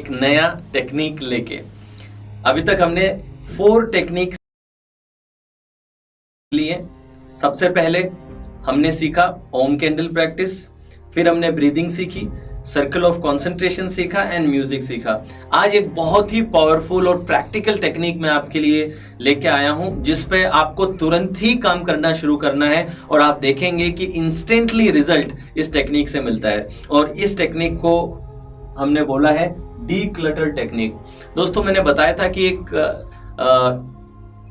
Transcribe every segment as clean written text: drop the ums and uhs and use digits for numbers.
एक नया टेक्निक लेके। अभी तक हमने 4 टेक्निक लिए। सबसे पहले हमने सीखा ओम कैंडल प्रैक्टिस, फिर हमने ब्रीदिंग सीखी, सर्कल ऑफ कंसंट्रेशन सीखा एंड म्यूजिक सीखा। आज एक बहुत ही पावरफुल और प्रैक्टिकल टेक्निक मैं आपके लिए लेके आया हूं, जिस पे आपको तुरंत ही काम करना शुरू करना है और आप देखेंगे कि इंस्टेंटली रिजल्ट इस टेक्निक से मिलता है। और इस टेक्निक को हमने बोला है डीक्लटर टेक्निक। दोस्तों, मैंने बताया था कि एक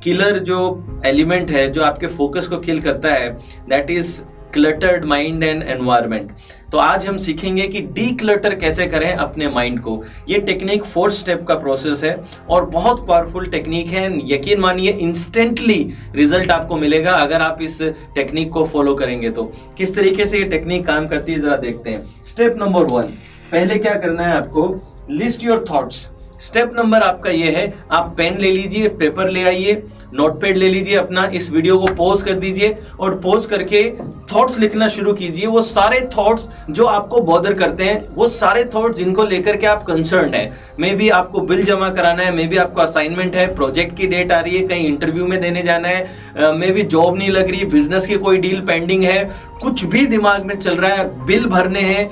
किलर जो एलिमेंट है जो आपके फोकस को किल करता है, that is cluttered mind and environment. तो आज हम सीखेंगे कि डीक्लटर कैसे करें अपने माइंड को। ये टेक्निक 4 स्टेप का प्रोसेस है और बहुत पावरफुल टेक्निक है। यकीन मानिए इंस्टेंटली रिजल्ट आपको मिलेगा अगर आप इस टेक्निक को फॉलो करेंगे। तो किस तरीके से ये टेक्निक काम करती है जरा देखते हैं। स्टेप नंबर 1, पहले क्या करना है आपको, list your thoughts. Step number आपका ये है, आप पेन ले लीजिए, पेपर ले आइए, नोटपैड ले लीजिए अपना, इस वीडियो को पॉज कर दीजिए और पॉज करके थॉट्स लिखना शुरू कीजिए। वो सारे थॉट्स जो आपको बॉदर करते हैं, वो सारे थॉट्स जिनको लेकर के आप कंसर्न है। मे बी आपको बिल जमा कराना है, मे बी आपको असाइनमेंट है, प्रोजेक्ट की डेट आ रही है, कहीं इंटरव्यू में देने जाना है, मे बी जॉब नहीं लग रही, बिजनेस की कोई डील पेंडिंग है, कुछ भी दिमाग में चल रहा है, बिल भरने हैं,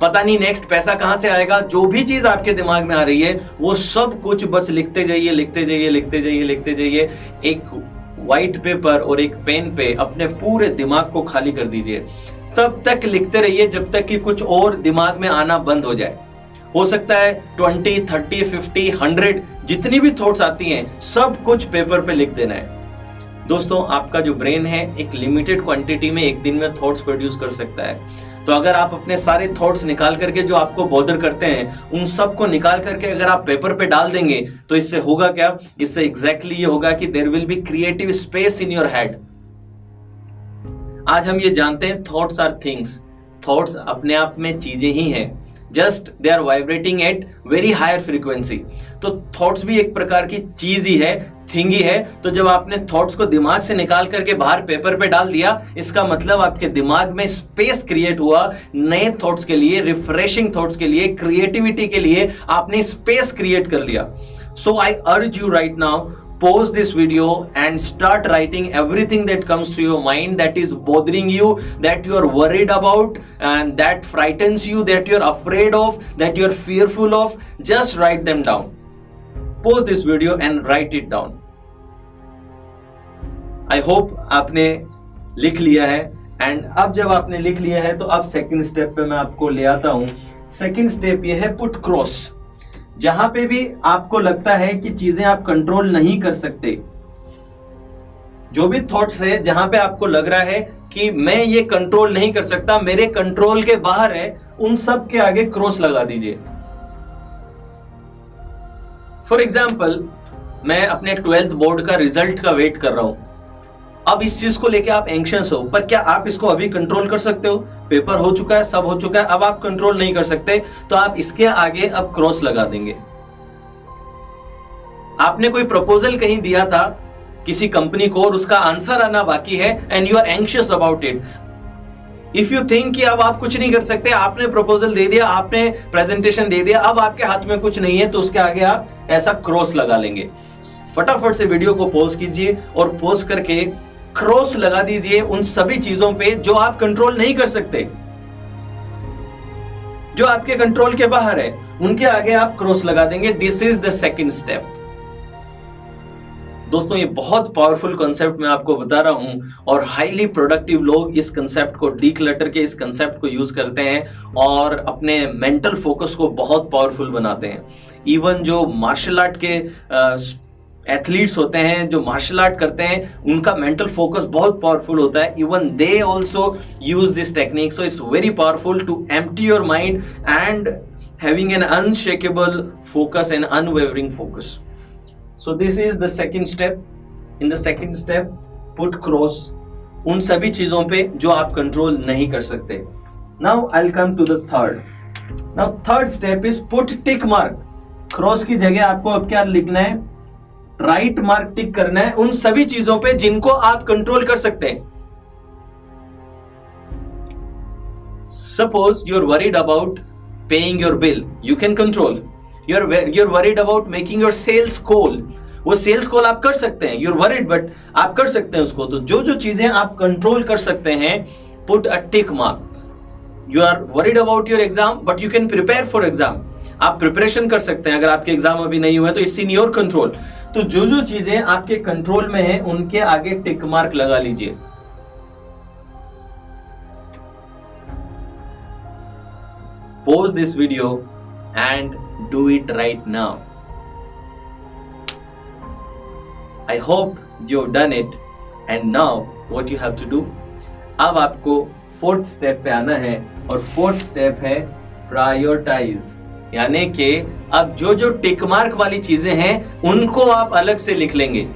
पता नहीं नेक्स्ट पैसा कहां से आएगा, जो भी चीज आपके दिमाग में आ रही है वो सब कुछ बस लिखते जाइए, लिखते जाइए, लिखते जाइए, लिखते जाइए। एक व्हाइट पेपर और एक पेन पे अपने पूरे दिमाग को खाली कर दीजिए। तब तक लिखते रहिए जब तक कि कुछ और दिमाग में आना बंद हो जाए। हो सकता है 20, 30, 50, 100 जितनी भी थॉट्स आती हैं सब कुछ पेपर पे लिख देना है। दोस्तों, आपका जो ब्रेन है एक लिमिटेड क्वांटिटी में एक दिन में थॉट्स प्रोड्यूस कर सकता है। तो अगर आप अपने सारे थॉट्स निकाल करके जो आपको बॉदर करते हैं उन सब को निकाल करके अगर आप पेपर पे डाल देंगे तो इससे होगा क्या, इससे एग्जैक्टली ये होगा कि there will be creative space in your head. आज हम ये जानते हैं थॉट्स आर थिंग्स। थॉट्स अपने आप में चीजें ही हैं, just they are vibrating at very higher frequency. तो थॉट्स भी एक प्रकार की चीज ही है, थिंग ही है। तो जब आपने थॉट्स को दिमाग से निकाल करके बाहर पेपर पे डाल दिया, इसका मतलब आपके दिमाग में स्पेस क्रिएट हुआ नए थॉट्स के लिए, रिफ्रेशिंग थॉट्स के लिए, क्रिएटिविटी के लिए आपने स्पेस क्रिएट कर लिया। So I urge you right now, pause this video and start writing everything that comes to your mind that is bothering you, that you are worried about and that frightens you, that you are afraid of, that you are fearful of. Just write them down. Pause this video and write it down. I hope आपने लिख लिया है। And अब जब आपने लिख लिया है तो अब सेकंड स्टेप पे मैं आपको ले आता हूं। सेकंड स्टेप ये है पुट क्रॉस। जहां पे भी आपको लगता है कि चीजें आप कंट्रोल नहीं कर सकते, जो भी थॉट्स है जहां पे आपको लग रहा है कि मैं ये कंट्रोल नहीं कर सकता, मेरे कंट्रोल के बाहर है, उन सब के आगे क्रॉस लगा दीजिए। फॉर एग्जाम्पल, मैं अपने 12th बोर्ड का रिजल्ट का वेट कर रहा हूं। अब इस चीज को लेके आप एंग्शियस हो, पर क्या आप इसको अभी कंट्रोल कर सकते हो? पेपर हो चुका है, सब हो चुका है, अब आप कंट्रोल नहीं कर सकते, तो आप इसके आगे अब क्रॉस लगा देंगे। आपने कोई प्रपोजल कहीं दिया था किसी कंपनी को और उसका आंसर आना बाकी है and you are anxious about it. If you think कि अब आप कुछ नहीं कर सकते, आपने प्रपोजल दे दिया, आपने प्रेजेंटेशन दे दिया, अब आपके हाथ में कुछ नहीं है, तो उसके आगे आप ऐसा क्रॉस लगा लेंगे। फटाफट से वीडियो को पॉज कीजिए और पॉज करके क्रॉस लगा दीजिए उन सभी चीजों पे जो आप कंट्रोल नहीं कर सकते, जो आपके कंट्रोल के बाहर है, उनके आगे आप क्रॉस लगा देंगे। This is the second step. दोस्तों, ये बहुत पावरफुल कॉन्सेप्ट मैं आपको बता रहा हूं और हाईली प्रोडक्टिव लोग इस कॉन्सेप्ट को, डीक्लटर के इस कॉन्सेप्ट को यूज करते हैं और अपने मेंटल फोकस को बहुत पावरफुल बनाते हैं। इवन जो मार्शल आर्ट के एथलीट्स होते हैं, जो मार्शल आर्ट करते हैं, उनका मेंटल फोकस बहुत पावरफुल होता है। Even they also use this technique. So it's very powerful to empty your mind and having an unshakable focus and unwavering focus. So this is the second step. In the second step, put cross उन सभी चीजों पे जो आप control नहीं कर सकते। Now I will come to the third. Now third step is put tick mark. Cross की जगह आपको अब क्या लिखना है? राइट मार्क टिक करना है उन सभी चीजों पे जिनको आप कंट्रोल कर सकते हैं। Suppose you are worried about paying your bill, you can control. you're worried about making your sales call. वो सेल्स कॉल आप कर सकते हैं, you're worried but आप कर सकते हैं उसको। तो जो जो चीजें आप कंट्रोल कर सकते हैं, put a tick mark. You are worried about your exam but you can prepare for exam. आप प्रिपरेशन कर सकते हैं, अगर आपके एग्जाम अभी नहीं हुआ तो इट्स इन योर कंट्रोल। तो जो जो चीजें आपके कंट्रोल में है उनके आगे टिक मार्क लगा लीजिए। Pause this video and do it right now. I hope you've done it and now what you have to do? अब आपको फोर्थ स्टेप पे आना है और फोर्थ स्टेप है प्रायोरिटाइज, यानी कि अब जो जो टिक मार्क वाली चीजें हैं उनको आप अलग से लिख लेंगे।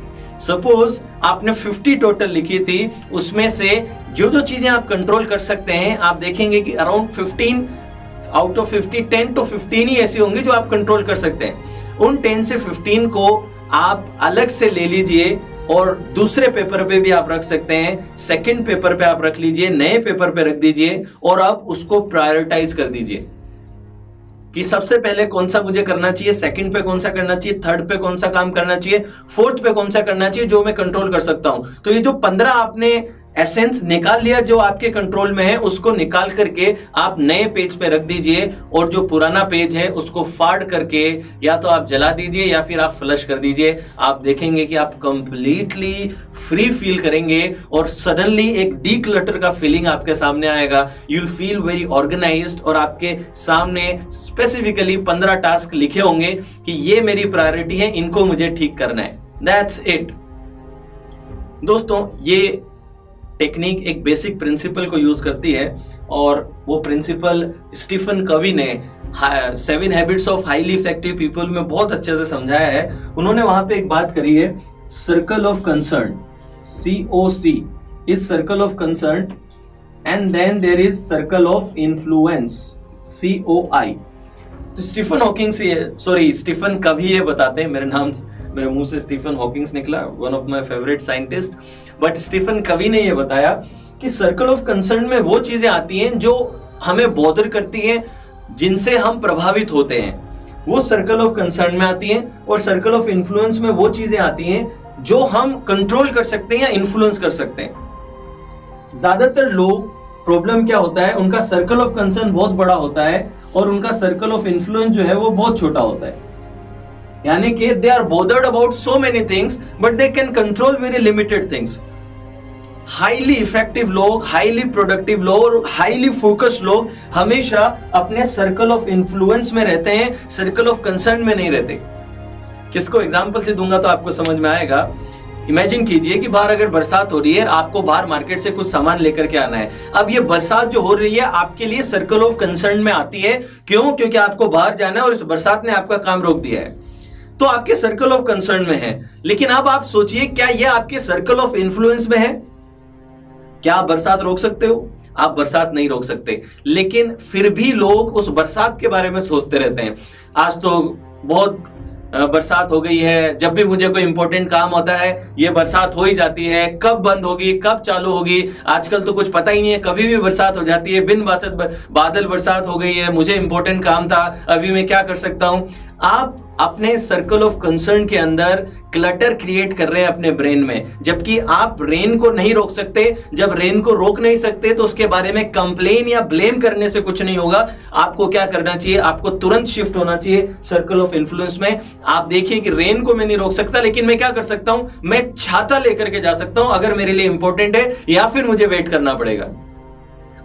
सपोज आपने 50 टोटल लिखी थी, उसमें से जो जो चीजें आप कंट्रोल कर सकते हैं आप देखेंगे कि अराउंड 15 आउट ऑफ 50 10 to 15 ही ऐसी होंगी जो आप कंट्रोल कर सकते हैं। उन 10 से 15 को आप अलग से ले लीजिए और दूसरे पेपर पे भी आप रख सकते हैं, सेकंड पेपर पे आप रख लीजिए, नए पेपर पे रख दीजिए और आप उसको प्रायोरिटाइज कर दीजिए कि सबसे पहले कौन सा मुझे करना चाहिए, सेकंड पे कौन सा करना चाहिए, थर्ड पे कौन सा काम करना चाहिए, फोर्थ पे कौन सा करना चाहिए जो मैं कंट्रोल कर सकता हूं। तो ये जो 15 आपने एसेंस निकाल लिया जो आपके कंट्रोल में है, उसको निकाल करके आप नए पेज पे रख दीजिए और जो पुराना पेज है उसको फाड़ करके या तो आप जला दीजिए या फिर आप फ्लश कर दीजिए। आप देखेंगे कि आप कंप्लीटली फ्री फील करेंगे और सडनली एक डीक्लटर का फीलिंग आपके सामने आएगा। You will feel very organized और आपके सामने स्पेसिफिकली 15 टास्क लिखे होंगे कि ये मेरी प्रायोरिटी है, इनको मुझे ठीक करना है। That's it. दोस्तों, ये टेक्निक एक बेसिक प्रिंसिपल को यूज करती है और वो प्रिंसिपल स्टीफन कवी ने 7 habits of highly effective people में बहुत अच्छे से समझाया है। उन्होंने वहां पे एक बात करी है, circle of concern, COC is circle of concern and then there is circle of influence, COI। तो स्टीफन कवी ये बताते हैं, मेरे मुंह से स्टीफन हॉकिंग्स निकला, one of my favourite scientist, but Stephen Covey ने ये बताया कि सर्कल ऑफ कंसर्न में वो चीजें आती हैं जो हमें बॉदर करती हैं, जिनसे हम प्रभावित होते हैं, वो सर्कल ऑफ कंसर्न में आती हैं। और सर्कल ऑफ इन्फ्लुएंस में वो चीजें आती हैं जो हम कंट्रोल कर सकते हैं या इन्फ्लुएंस कर सकते हैं। ज्यादातर लोग प्रॉब्लम क्या होता है, उनका सर्कल ऑफ कंसर्न बहुत बड़ा होता है और उनका सर्कल ऑफ इन्फ्लुएंस जो है वो बहुत छोटा होता है, यानी कि they are bothered about so many things but they can control very limited things. Highly effective लोग, हाईली प्रोडक्टिव लोग और हाईली फोकस्ड लोग हमेशा अपने सर्कल ऑफ इन्फ्लुएंस में रहते हैं, सर्कल ऑफ कंसर्न में नहीं रहते। किसको एग्जांपल से दूंगा तो आपको समझ में आएगा। इमेजिन कीजिए कि बाहर अगर बरसात हो रही है, आपको बाहर मार्केट से कुछ सामान लेकर के आना है। अब ये बरसात जो हो रही है आपके लिए सर्कल ऑफ कंसर्न में आती है, क्यों? क्योंकि आपको बाहर जाना है और इस बरसात ने आपका काम रोक दिया है, तो आपके सर्कल ऑफ कंसर्न में है। लेकिन अब आप सोचिए, क्या ये आपके सर्कल ऑफ इन्फ्लुएंस में है? क्या आप बरसात रोक सकते हो? आप बरसात नहीं रोक सकते, लेकिन फिर भी लोग उस बरसात के बारे में सोचते रहते हैं। आज तो बहुत बरसात हो गई है, जब भी मुझे कोई इंपॉर्टेंट काम होता है ये बरसात हो ही जाती है, कब बंद होगी, कब चालू होगी, आजकल तो कुछ पता ही नहीं है, कभी भी बरसात हो जाती है, बिन बादल बरसात हो गई है, मुझे इंपॉर्टेंट काम था, अभी मैं क्या कर सकता हूं। आप अपने सर्कल ऑफ कंसर्न के अंदर क्लटर क्रिएट कर रहे हैं अपने ब्रेन में, जबकि आप रेन को नहीं रोक सकते। जब रेन को रोक नहीं सकते तो उसके बारे में कंप्लेन या ब्लेम करने से कुछ नहीं होगा। आपको क्या करना चाहिए? आपको तुरंत शिफ्ट होना चाहिए सर्कल ऑफ इन्फ्लुएंस में। आप देखिए कि रेन को मैं नहीं रोक सकता, लेकिन मैं क्या कर सकता हूं? मैं छाता लेकर के जा सकता हूं अगर मेरे लिए इंपॉर्टेंट है, या फिर मुझे वेट करना पड़ेगा।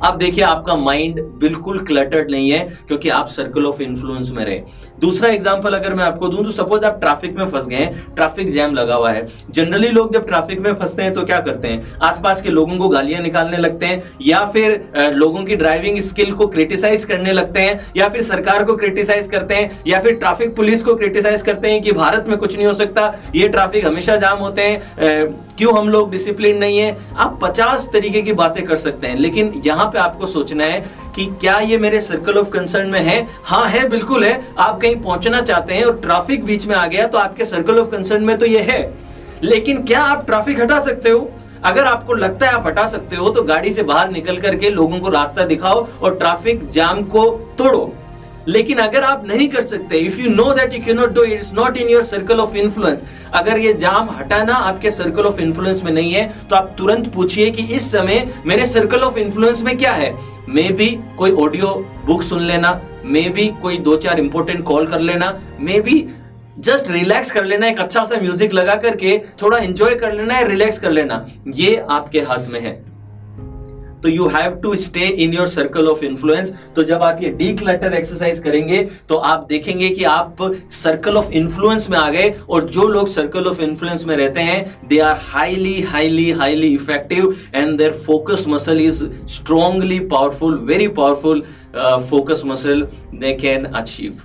अब देखिए, आपका माइंड बिल्कुल क्लटर्ड नहीं है क्योंकि आप सर्कल ऑफ इन्फ्लुएंस में रहे। दूसरा एग्जांपल अगर मैं आपको दूं तो सपोज आप ट्रैफिक में फंस गए हैं, ट्रैफिक जैम लगा हुआ है। जनरली लोग जब ट्रैफिक में फंसते हैं तो क्या करते हैं? आसपास के लोगों को गालियां निकालने लगते हैं, या फिर लोगों की ड्राइविंग स्किल को क्रिटिसाइज करने लगते हैं, या फिर सरकार को क्रिटिसाइज करते हैं, या फिर ट्रैफिक पुलिस को क्रिटिसाइज करते हैं कि भारत में कुछ नहीं हो सकता, ये ट्रैफिक हमेशा जाम होते हैं, क्यों हम लोग डिसिप्लिन नहीं है। आप 50 तरीके की बातें कर सकते हैं, लेकिन यहां पे आपको सोचना है कि क्या ये मेरे सर्कल ऑफ कंसर्न में है? हाँ है, बिल्कुल है। आप कहीं पहुंचना चाहते हैं और ट्रैफिक बीच में आ गया तो आपके सर्कल ऑफ कंसर्न में तो ये है, लेकिन क्या आप ट्रैफिक हटा सकते हो? अगर आपको लगता है आप हटा सकते हो तो गाड़ी से बाहर निकल करके लोगों को रास्ता दिखाओ और ट्रैफिक जाम को तोड़ो। लेकिन अगर आप नहीं कर सकते, if you know that you can not do it, it's not in your circle of influence, अगर ये जाम हटाना आपके सर्कल ऑफ इन्फ्लुएंस में नहीं है, तो आप तुरंत पूछिए कि इस समय मेरे सर्कल ऑफ इन्फ्लुएंस में क्या है। मे बी कोई ऑडियो बुक सुन लेना, मे बी कोई 2-4 इंपॉर्टेंट कॉल कर लेना, मे बी जस्ट रिलैक्स कर लेना, एक अच्छा सा म्यूजिक लगा करके थोड़ा एंजॉय कर लेना है, रिलैक्स कर लेना, ये आपके हाथ में है। तो you have to stay in your circle of influence. तो जब आप ये डीक्लटर एक्सरसाइज करेंगे तो आप देखेंगे कि आप सर्कल ऑफ इन्फ्लुएंस में आ गए, और जो लोग सर्कल ऑफ इन्फ्लुएंस में रहते हैं they are highly highly highly effective and their focus muscle is strongly powerful, very powerful focus muscle they can achieve.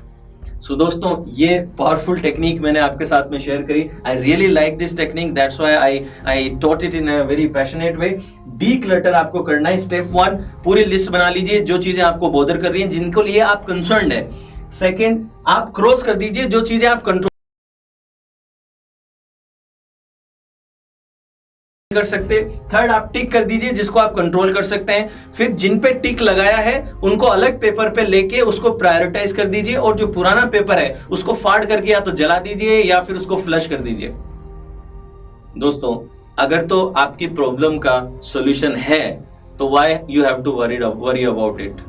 So दोस्तों, ये पावरफुल टेक्निक मैंने आपके साथ में शेयर करी। I really like this technique, that's why I taught it in a very passionate way. Declutter आपको करना है। स्टेप 1, पूरी लिस्ट बना लीजिए जो चीजें आपको बॉदर कर रही हैं, जिनको लिए आप कंसर्न्ड है। सेकंड, आप क्रॉस कर दीजिए जो चीजें आप कंट्रोल कर सकते। थर्ड, आप टिक कर दीजिए जिसको आप कंट्रोल कर सकते हैं। फिर जिन पे टिक लगाया है उनको अलग पेपर पे लेके उसको प्रायोरिटाइज कर दीजिए, और जो पुराना पेपर है उसको फाड़ करके या तो जला दीजिए या फिर उसको फ्लश कर दीजिए। दोस्तों, अगर तो आपकी प्रॉब्लम का सॉल्यूशन है तो why you have to worry about it,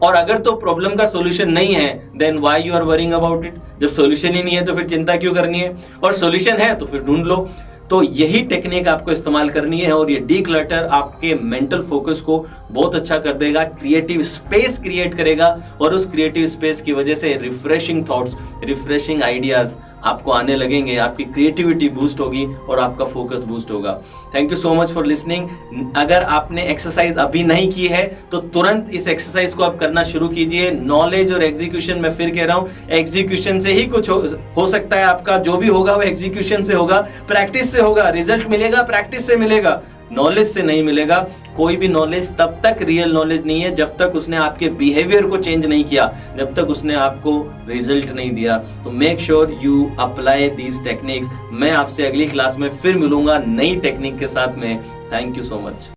और अगर तो प्रॉब्लम का सॉल्यूशन नहीं है then why you are worrying about it. जब सॉल्यूशन ही नहीं है तो फिर चिंता क्यों करनी है, और सॉल्यूशन है तो फिर ढूंढ लो। तो यही टेक्निक आपको इस्तेमाल करनी है, और ये डीक्लटर आपके मेंटल फोकस को बहुत अच्छा कर देगा, क्रिएटिव स्पेस क्रिएट करेगा, और उस क्रिएटिव स्पेस की वजह से रिफ्रेशिंग थॉट्स, रिफ्रेशिंग आइडियाज आपको आने लगेंगे, आपकी क्रिएटिविटी बूस्ट होगी और आपका फोकस बूस्ट होगा। Thank you so much for listening. अगर आपने एक्सरसाइज अभी नहीं की है तो तुरंत इस एक्सरसाइज को आप करना शुरू कीजिए। नॉलेज और एग्जीक्यूशन, मैं फिर कह रहा हूं, एग्जीक्यूशन से ही कुछ हो सकता है। आपका जो भी होगा वो एग्जीक्यूशन से होगा, प्रैक्टिस से होगा। रिजल्ट मिलेगा प्रैक्टिस से मिलेगा, नॉलेज से नहीं मिलेगा। कोई भी नॉलेज तब तक रियल नॉलेज नहीं है जब तक उसने आपके बिहेवियर को चेंज नहीं किया, जब तक उसने आपको रिजल्ट नहीं दिया। तो make sure you apply these techniques. मैं आपसे अगली क्लास में फिर मिलूंगा नई टेक्निक के साथ में। Thank you so much.